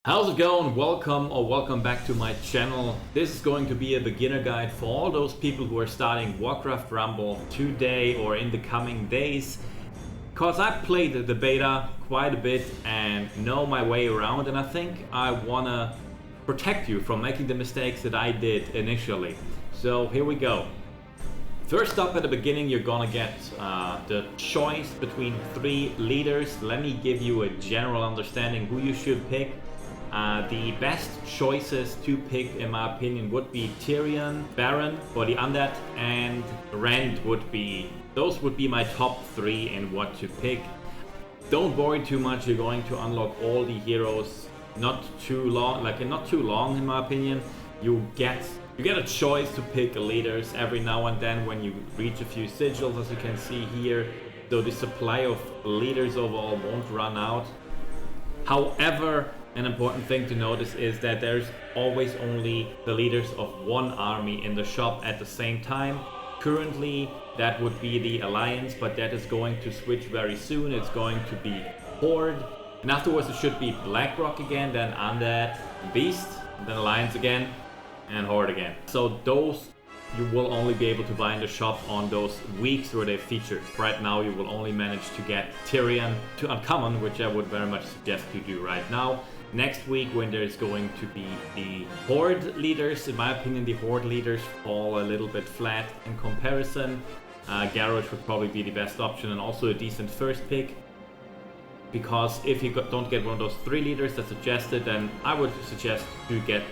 How's it going? Welcome back to my channel. This is going to be a beginner guide for all those people who are starting Warcraft Rumble today or in the coming days. Cause I played the beta quite a bit and know my way around, and I think I wanna protect you from making the mistakes that I did initially. So here we go. First up at the beginning, you're gonna get the choice between 3 leaders. Let me give you a general understanding who you should pick. The best choices to pick, in my opinion, would be Tyrion, Baron for the Undead, and Rend those would be my top 3 in what to pick. Don't worry too much, you're going to unlock all the heroes not too long in my opinion. You get a choice to pick leaders every now and then when you reach a few sigils, as you can see here. So the supply of leaders overall won't run out. However, an important thing to notice is that there's always only the leaders of one army in the shop at the same time. Currently, that would be the Alliance, but that is going to switch very soon. It's going to be Horde, and afterwards it should be Blackrock again, then Undead, Beast, then Alliance again, and Horde again. So those you will only be able to buy in the shop on those weeks where they featured. Right now you will only manage to get Tyrion to uncommon, which I would very much suggest you do right now. Next week, when there's going to be the Horde leaders, in my opinion the Horde leaders fall a little bit flat in comparison. Garrosh would probably be the best option and also a decent first pick. Because if you don't get one of those 3 leaders that's suggested, then I would suggest to get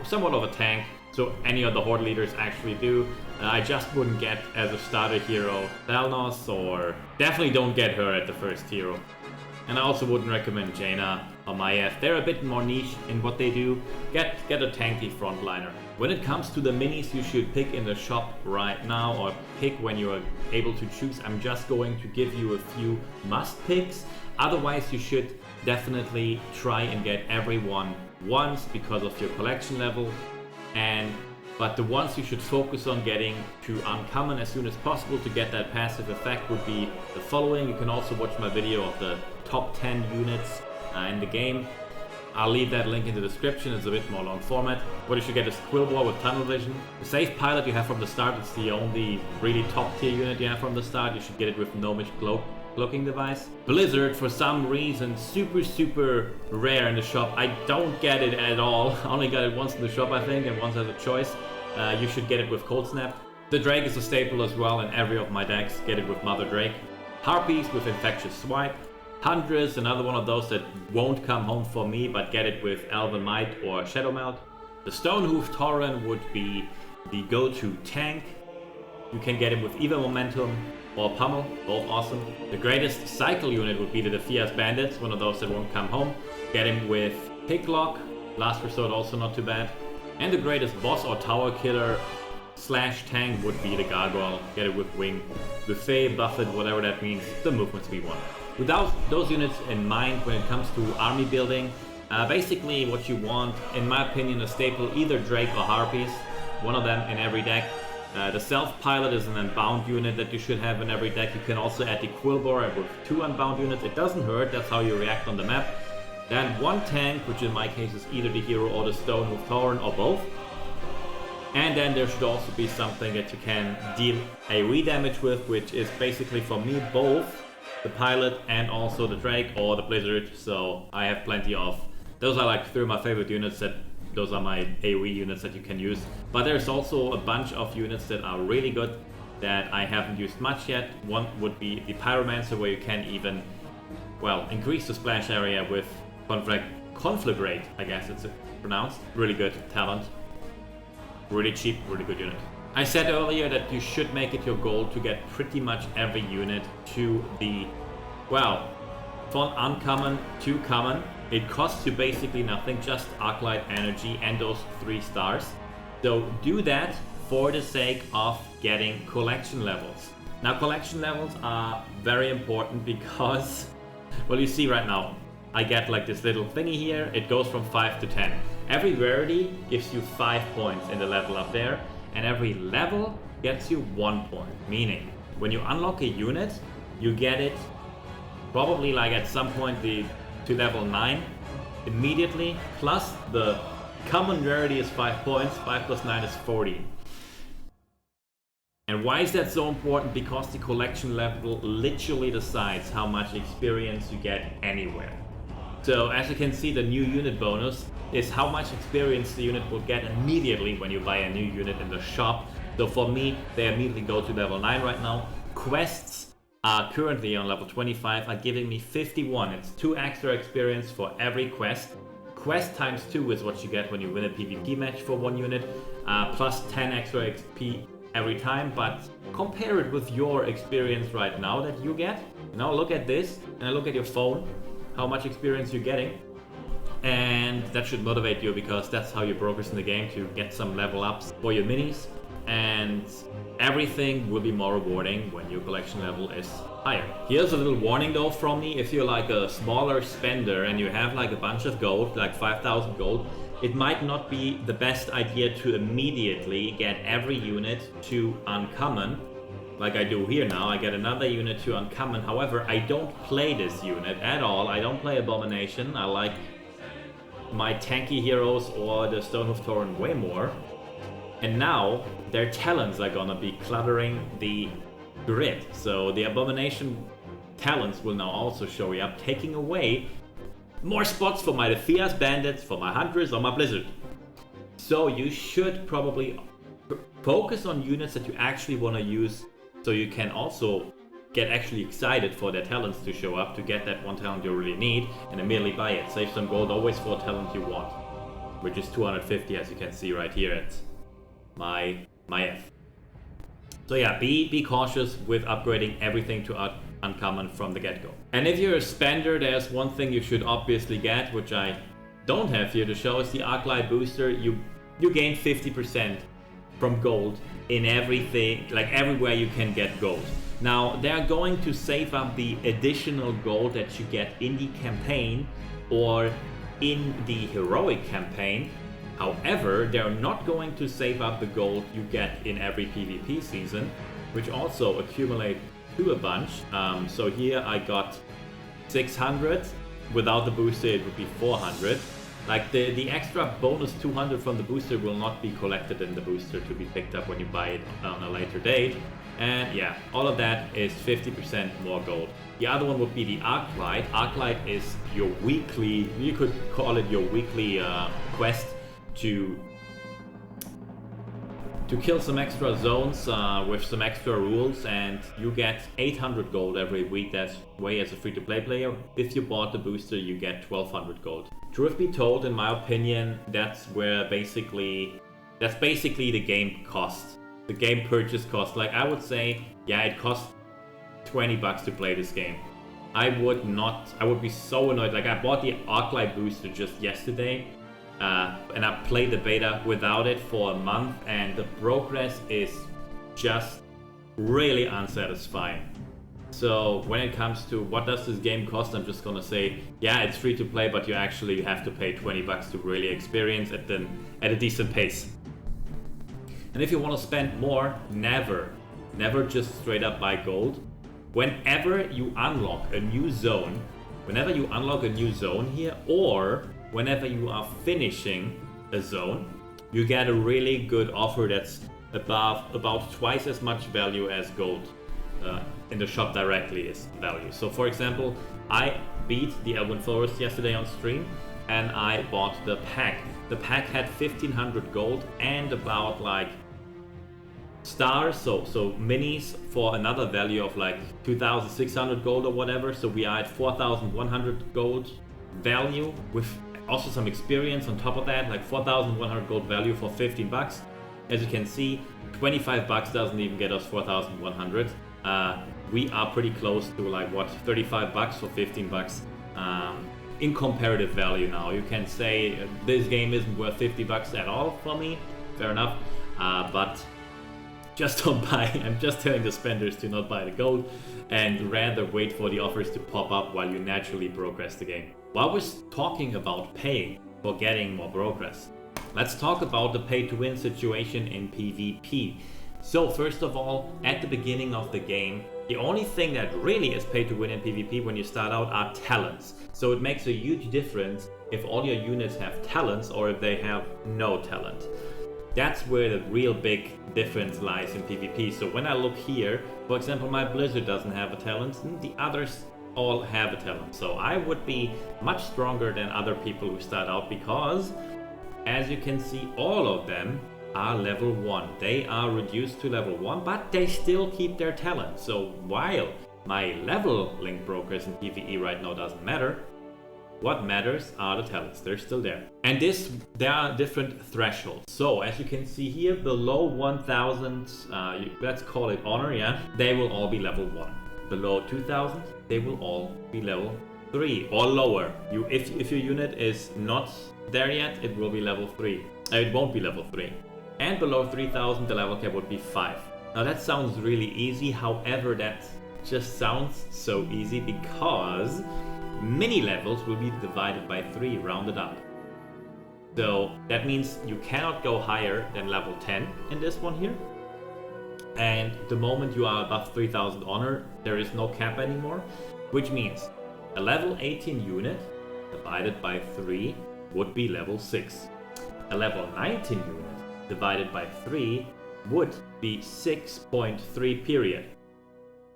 somewhat of a tank. So any of the Horde leaders actually do. I just wouldn't get as a starter hero Thalnos, or definitely don't get her at the first hero. And I also wouldn't recommend Jaina or Maiev. They're a bit more niche in what they do. Get a tanky frontliner. When it comes to the minis you should pick in the shop right now, or pick when you are able to choose, I'm just going to give you a few must picks. Otherwise you should definitely try and get everyone once because of your collection level. But the ones you should focus on getting to uncommon as soon as possible to get that passive effect would be the following. You can also watch my video of the top 10 units in the game. I'll leave that link in the description. It's a bit more long format. What you should get is Quillboar with tunnel vision. The safe pilot you have from the start, it's the only really top tier unit you have from the start. You should get it with Gnomish cloaking device. Blizzard, for some reason, super rare in the shop. I don't get it at all. I only got it once in the shop, I think, and once as a choice. You should get it with Cold Snap. The Drake is a staple as well in every of my decks. Get it with Mother Drake. Harpies with Infectious Swipe. Huntress, another one of those that won't come home for me, but get it with Elven Might or Shadow Melt. The Stonehoof Tauren would be the go-to tank. You can get him with either Momentum or Pummel, both awesome. The greatest cycle unit would be the Defias Bandits, one of those that won't come home. Get him with Picklock, Last Resort also not too bad. And the greatest boss or tower killer / tank would be the Gargoyle. Get it with Wing, Buffet, Buffet, whatever that means, the movement speed one. Without those units in mind when it comes to army building, basically what you want, in my opinion, a staple, either Drake or Harpies, one of them in every deck. The self-pilot is an unbound unit that you should have in every deck. You can also add the Quillboar with 2 unbound units. It doesn't hurt, that's how you react on the map. Then 1 tank, which in my case is either the hero or the Stonehoof Tauren or both. And then there should also be something that you can deal AoE damage with, which is basically for me both the pilot and also the Drake or the Blizzard. So I have plenty of those. Are like 3 of my favorite units. Those are my AoE units that you can use. But there's also a bunch of units that are really good that I haven't used much yet. One would be the Pyromancer, where you can even, well, increase the splash area with Conflagrate, I guess it's pronounced. Really good talent. Really cheap, really good unit. I said earlier that you should make it your goal to get pretty much every unit to the, well, from uncommon to common. It costs you basically nothing, just Arclight energy and those 3 stars. So do that for the sake of getting collection levels. Now collection levels are very important because, well, you see right now, I get like this little thingy here. It goes from 5 to 10. Every rarity gives you 5 points in the level up there, and every level gets you 1 point. Meaning, when you unlock a unit, you get it probably like at some point to level 9. immediately, plus the common rarity is 5 points, 5 plus 9 is 40. And why is that so important? Because the collection level literally decides how much experience you get anywhere. So as you can see, the new unit bonus is how much experience the unit will get immediately when you buy a new unit in the shop. So for me, they immediately go to level 9 right now. Quests are currently on level 25, are giving me 51. It's 2 extra experience for every quest. Quest times 2 is what you get when you win a PvP match for 1 unit, plus 10 extra XP every time. But compare it with your experience right now that you get. Now look at this, and look at your phone, how much experience you're getting. And that should motivate you, because that's how you progress in the game, to get some level ups for your minis. And everything will be more rewarding when your collection level is higher. Here's a little warning though from me: if you're like a smaller spender and you have like a bunch of gold, like 5,000 gold, it might not be the best idea to immediately get every unit to uncommon, like I do here now. I get another unit to uncommon. However, I don't play this unit at all. I don't play Abomination. I like my tanky heroes or the Stonehoof Tauren way more. And now their talents are gonna be cluttering the grid. So the Abomination talents will now also show up, taking away more spots for my Defias bandits, for my hunters, or my blizzard. So you should probably focus on units that you actually want to use, so you can also get actually excited for their talents to show up, to get that one talent you really need, and immediately buy it. Save some gold always for a talent you want, which is 250, as you can see right here at my F. So yeah, be cautious with upgrading everything to uncommon from the get-go. And if you're a spender, there's one thing you should obviously get, which I don't have here to show, is the Arclight booster. You gain 50% from gold in everything, like everywhere you can get gold. Now they're going to save up the additional gold that you get in the campaign or in the heroic campaign. However, they're not going to save up the gold you get in every PvP season, which also accumulate to a bunch. So here I got 600. Without the booster it would be 400. Like the extra bonus 200 from the booster will not be collected in the booster to be picked up when you buy it on a later date. And yeah, all of that is 50% more gold. The other one would be the Arclight. Arclight is your weekly, you could call it your weekly quest to kill some extra zones with some extra rules, and you get 800 gold every week. That's way as a free-to-play player. If you bought the booster, you get 1200 gold. Truth be told, in my opinion, that's basically the game cost, the game purchase cost. Like I would say, yeah, it costs 20 bucks to play this game. I would be so annoyed. Like I bought the Arclight booster just yesterday. And I played the beta without it for a month, and the progress is just really unsatisfying. So when it comes to what does this game cost, I'm just gonna say, yeah, it's free to play, but you actually have to pay 20 bucks to really experience it at a decent pace. And if you want to spend more, never just straight up buy gold. Whenever you unlock a new zone here, or whenever you are finishing a zone, you get a really good offer that's about twice as much value as gold in the shop directly is value. So for example, I beat the Elven Forest yesterday on stream, and I bought the pack. The pack had 1500 gold and about like stars, so minis for another value of like 2600 gold or whatever. So we are at 4100 gold value with also some experience on top of that, like 4,100 gold value for 15 bucks. As you can see, 25 bucks doesn't even get us 4,100. We are pretty close to like what, 35 bucks for 15 bucks in comparative value now. You can say this game isn't worth 50 bucks at all for me, fair enough, but just don't buy. I'm just telling the spenders to not buy the gold and rather wait for the offers to pop up while you naturally progress the game. While we're talking about paying for getting more progress, let's talk about the pay-to-win situation in PvP. So first of all, at the beginning of the game, the only thing that really is pay-to-win in PvP when you start out are talents. So it makes a huge difference if all your units have talents or if they have no talent. That's where the real big difference lies in PvP. So when I look here, for example, my Blizzard doesn't have a talent, and the others all have a talent. So I would be much stronger than other people who start out because, as you can see, all of them are level 1. They are reduced to level 1, but they still keep their talent. So while my level link brokers in PvE right now doesn't matter, what matters are the talents. They're still there. And there are different thresholds. So as you can see here, below 1000, let's call it honor, yeah, they will all be level 1. Below 2000, they will all be level 3 or lower. If your unit is not there yet, it will be level 3. It won't be level 3. And below 3000, the level cap would be 5. Now that sounds really easy. However, that just sounds so easy because mini levels will be divided by 3, rounded up. So that means you cannot go higher than level 10 in this one here. And the moment you are above 3000 honor, there is no cap anymore, which means a level 18 unit divided by 3 would be level 6. A level 19 unit divided by 3 would be 6.3 period.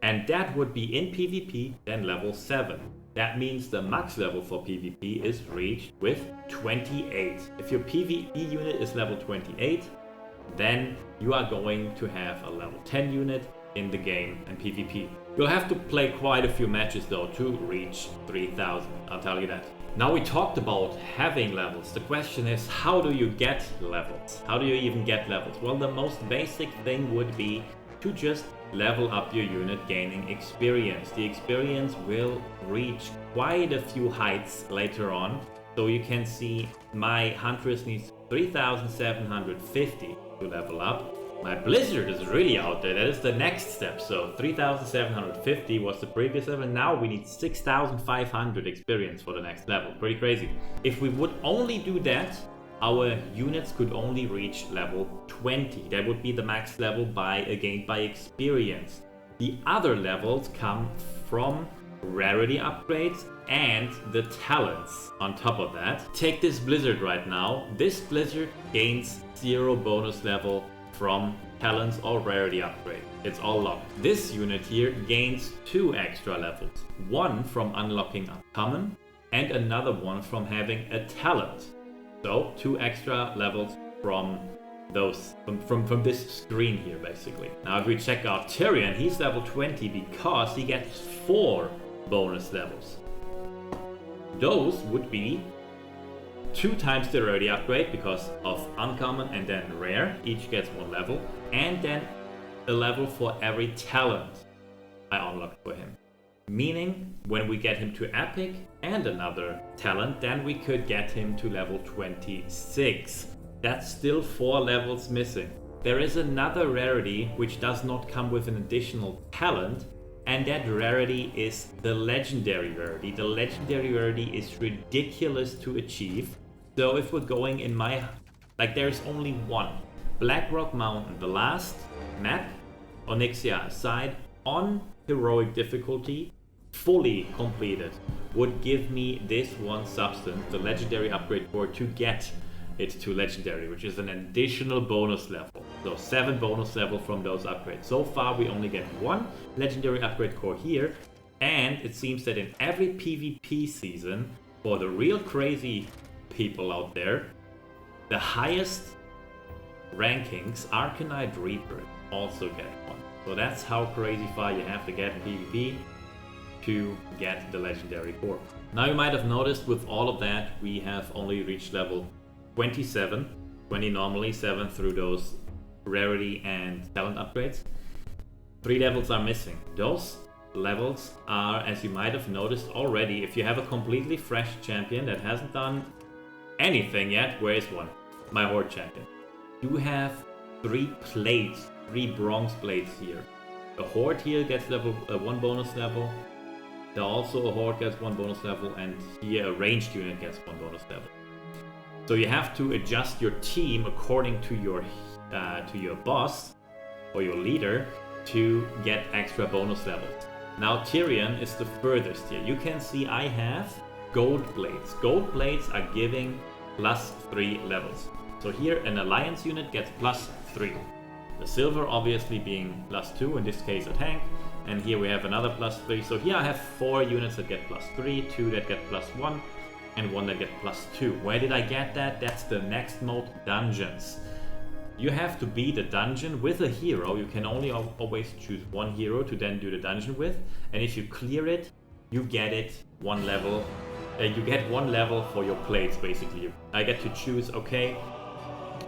And that would be in PvP then level 7. That means the max level for PvP is reached with 28. If your PvE unit is level 28, then you are going to have a level 10 unit in the game and PvP. You'll have to play quite a few matches though to reach 3000, I'll tell you that. Now we talked about having levels. The question is, how do you get levels? How do you even get levels? Well, the most basic thing would be to just level up your unit, gaining experience. The experience will reach quite a few heights later on. So you can see my Huntress needs 3750 to level up. My Blizzard is really out there. That is the next step. So 3750 was the previous level. Now we need 6500 experience for the next level. Pretty crazy. If we would only do that, our units could only reach level 20. That would be the max level gained by experience. The other levels come from rarity upgrades and the talents on top of that. Take this Blizzard right now. This Blizzard gains 0 bonus level from talents or rarity upgrade. It's all locked. This unit here gains 2 extra levels. One from unlocking uncommon and another one from having a talent. So 2 extra levels from those from this screen here basically. Now if we check out Tyrion, he's level 20 because he gets 4 bonus levels. Those would be 2 times the rarity upgrade because of uncommon and then rare, each gets 1 level, and then a level for every talent I unlocked for him. Meaning when we get him to epic and another talent, then we could get him to level 26. That's still 4 levels missing. There is another rarity which does not come with an additional talent, and that rarity is the legendary rarity. The legendary rarity is ridiculous to achieve. So if we're going in there's only one. Blackrock Mountain, the last map, Onyxia aside, on heroic difficulty, fully completed, would give me this one substance, the legendary upgrade core, to get it to legendary, which is an additional bonus level. So 7 bonus level from those upgrades. So far we only get 1 legendary upgrade core here, and it seems that in every PvP season, for the real crazy people out there, the highest rankings, Arcanite Reaper also get 1. So that's how crazy far you have to get in PvP to get the legendary core. Now you might have noticed with all of that, we have only reached level 27, 20 normally, 7 through those rarity and talent upgrades. 3 levels are missing. Those levels are, as you might have noticed already, if you have a completely fresh champion that hasn't done anything yet, where is one? My Horde champion. You have 3 plates, 3 bronze plates here. A Horde here gets level 1 bonus level. There also a Horde gets 1 bonus level, and here a ranged unit gets 1 bonus level. So you have to adjust your team according to your boss or your leader to get extra bonus levels. Now Tyrion is the furthest here. You can see I have gold blades. Gold blades are giving +3 levels. So here an alliance unit gets +3. The silver obviously being +2, in this case a tank. And here we have another +3. So here I have 4 units that get +3, 2 that get +1, and 1 that get +2. Where did I get that? That's the next mode, dungeons. You have to beat a dungeon with a hero. You can only always choose one hero to then do the dungeon with. And if you clear it, you get it 1 level. You get 1 level for your plates, basically. I get to choose, okay,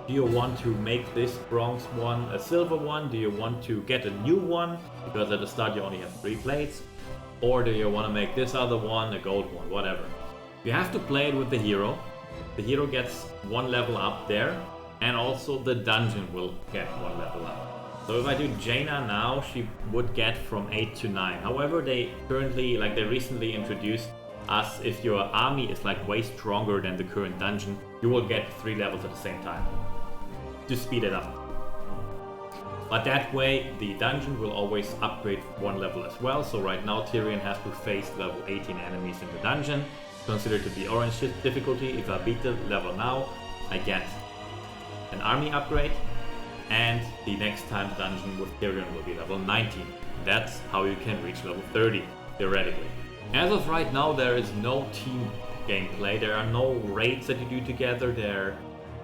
do you want to make this bronze one a silver one? Do you want to get a new one? Because at the start you only have 3 plates. Or do you want to make this other one a gold one? Whatever. You have to play it with the hero. The hero gets 1 level up there. And also the dungeon will get 1 level up. So if I do Jaina now, she would get from 8 to 9. However, they recently introduced us, if your army is like way stronger than the current dungeon, you will get 3 levels at the same time to speed it up. But that way the dungeon will always upgrade 1 level as well. So right now Tyrion has to face level 18 enemies in the dungeon, considered to be orange difficulty. If I beat the level now, I get an army upgrade, and the next time dungeon with Tyrion will be level 19. That's how you can reach level 30, theoretically. As of right now, there is no team gameplay. There are no raids that you do together. There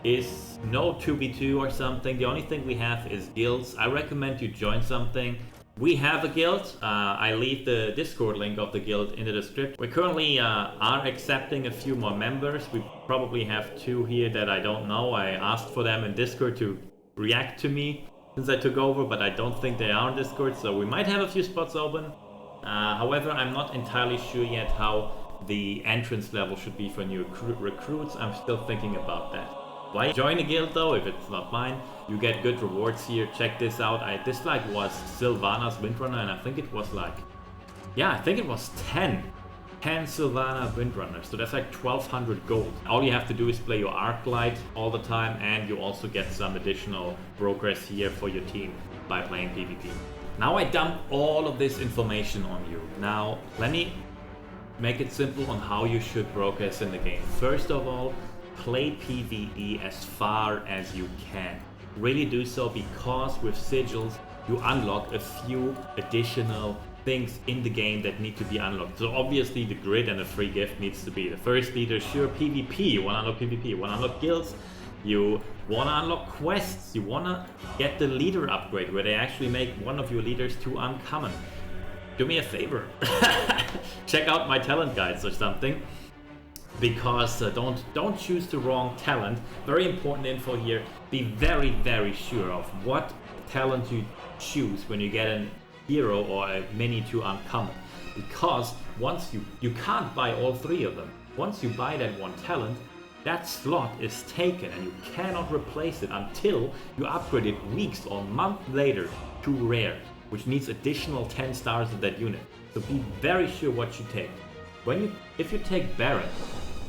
is no 2v2 or something. The only thing we have is guilds. I recommend you join something. We have a guild. I leave the Discord link of the guild in the description. We currently are accepting a few more members. We probably have 2 here that I don't know. I asked for them in Discord to react to me since I took over, but I don't think they are on Discord, so we might have a few spots open. However, I'm not entirely sure yet how the entrance level should be for new recruits. I'm still thinking about that. Why join a guild though, if it's not mine? You get good rewards here. Check this out. This was Sylvanas Windrunner, and I think it was like, yeah, I think it was 10 Sylvana Windrunners. So that's like 1200 gold. All you have to do is play your Arclight all the time, and you also get some additional progress here for your team by playing PvP. Now I dump all of this information on you. Now let me make it simple on how you should progress in the game. First of all, play PvE as far as you can. Really do so, because with sigils you unlock a few additional things in the game that need to be unlocked. So obviously the grid and the free gift needs to be the first leader. Sure, PvP, you want to unlock PvP, you want to unlock guilds, you want to unlock quests, you want to get the leader upgrade where they actually make one of your leaders to uncommon. Do me a favor, check out my talent guides or something, because don't choose the wrong talent. Very important info here. Be very, very sure of what talent you choose when you get a hero or a mini to uncommon, because once you can't buy all 3 of them. Once you buy that one talent, that slot is taken and you cannot replace it until you upgrade it weeks or months later to rare, which needs additional 10 stars of that unit. So be very sure what you take. If you take Baron,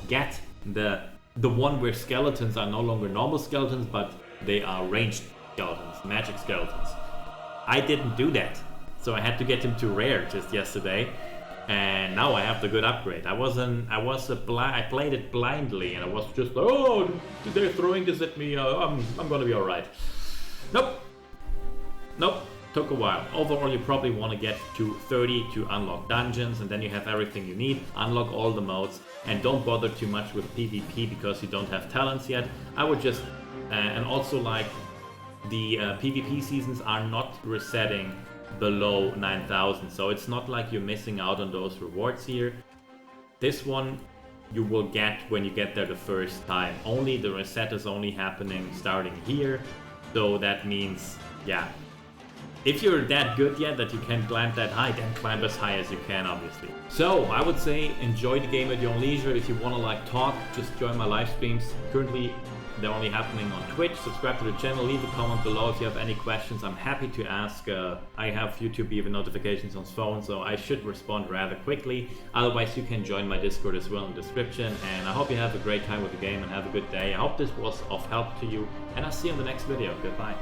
get the one where skeletons are no longer normal skeletons, but they are ranged skeletons, magic skeletons. I didn't do that, so I had to get him to rare just yesterday, and now I have the good upgrade. I played it blindly, and I was just, oh, they're throwing this at me. I'm gonna be all right. Nope. Took a while. Overall, you probably want to get to 30 to unlock dungeons, and then you have everything you need. Unlock all the modes, and don't bother too much with PvP because you don't have talents yet. I would just, and also like the PvP seasons are not resetting below 9,000, so it's not like you're missing out on those rewards here. This one you will get when you get there the first time. Only the reset is only happening starting here, so that means, yeah. If you're that good yet that you can climb that high, then climb as high as you can, obviously. So I would say enjoy the game at your own leisure. If you want to like talk, just join my live streams. Currently they're only happening on Twitch. Subscribe to the channel, leave a comment below if you have any questions. I'm happy to ask. I have YouTube even notifications on phone, so I should respond rather quickly. Otherwise you can join my Discord as well in the description, and I hope you have a great time with the game and have a good day. I hope this was of help to you, and I'll see you in the next video. Goodbye.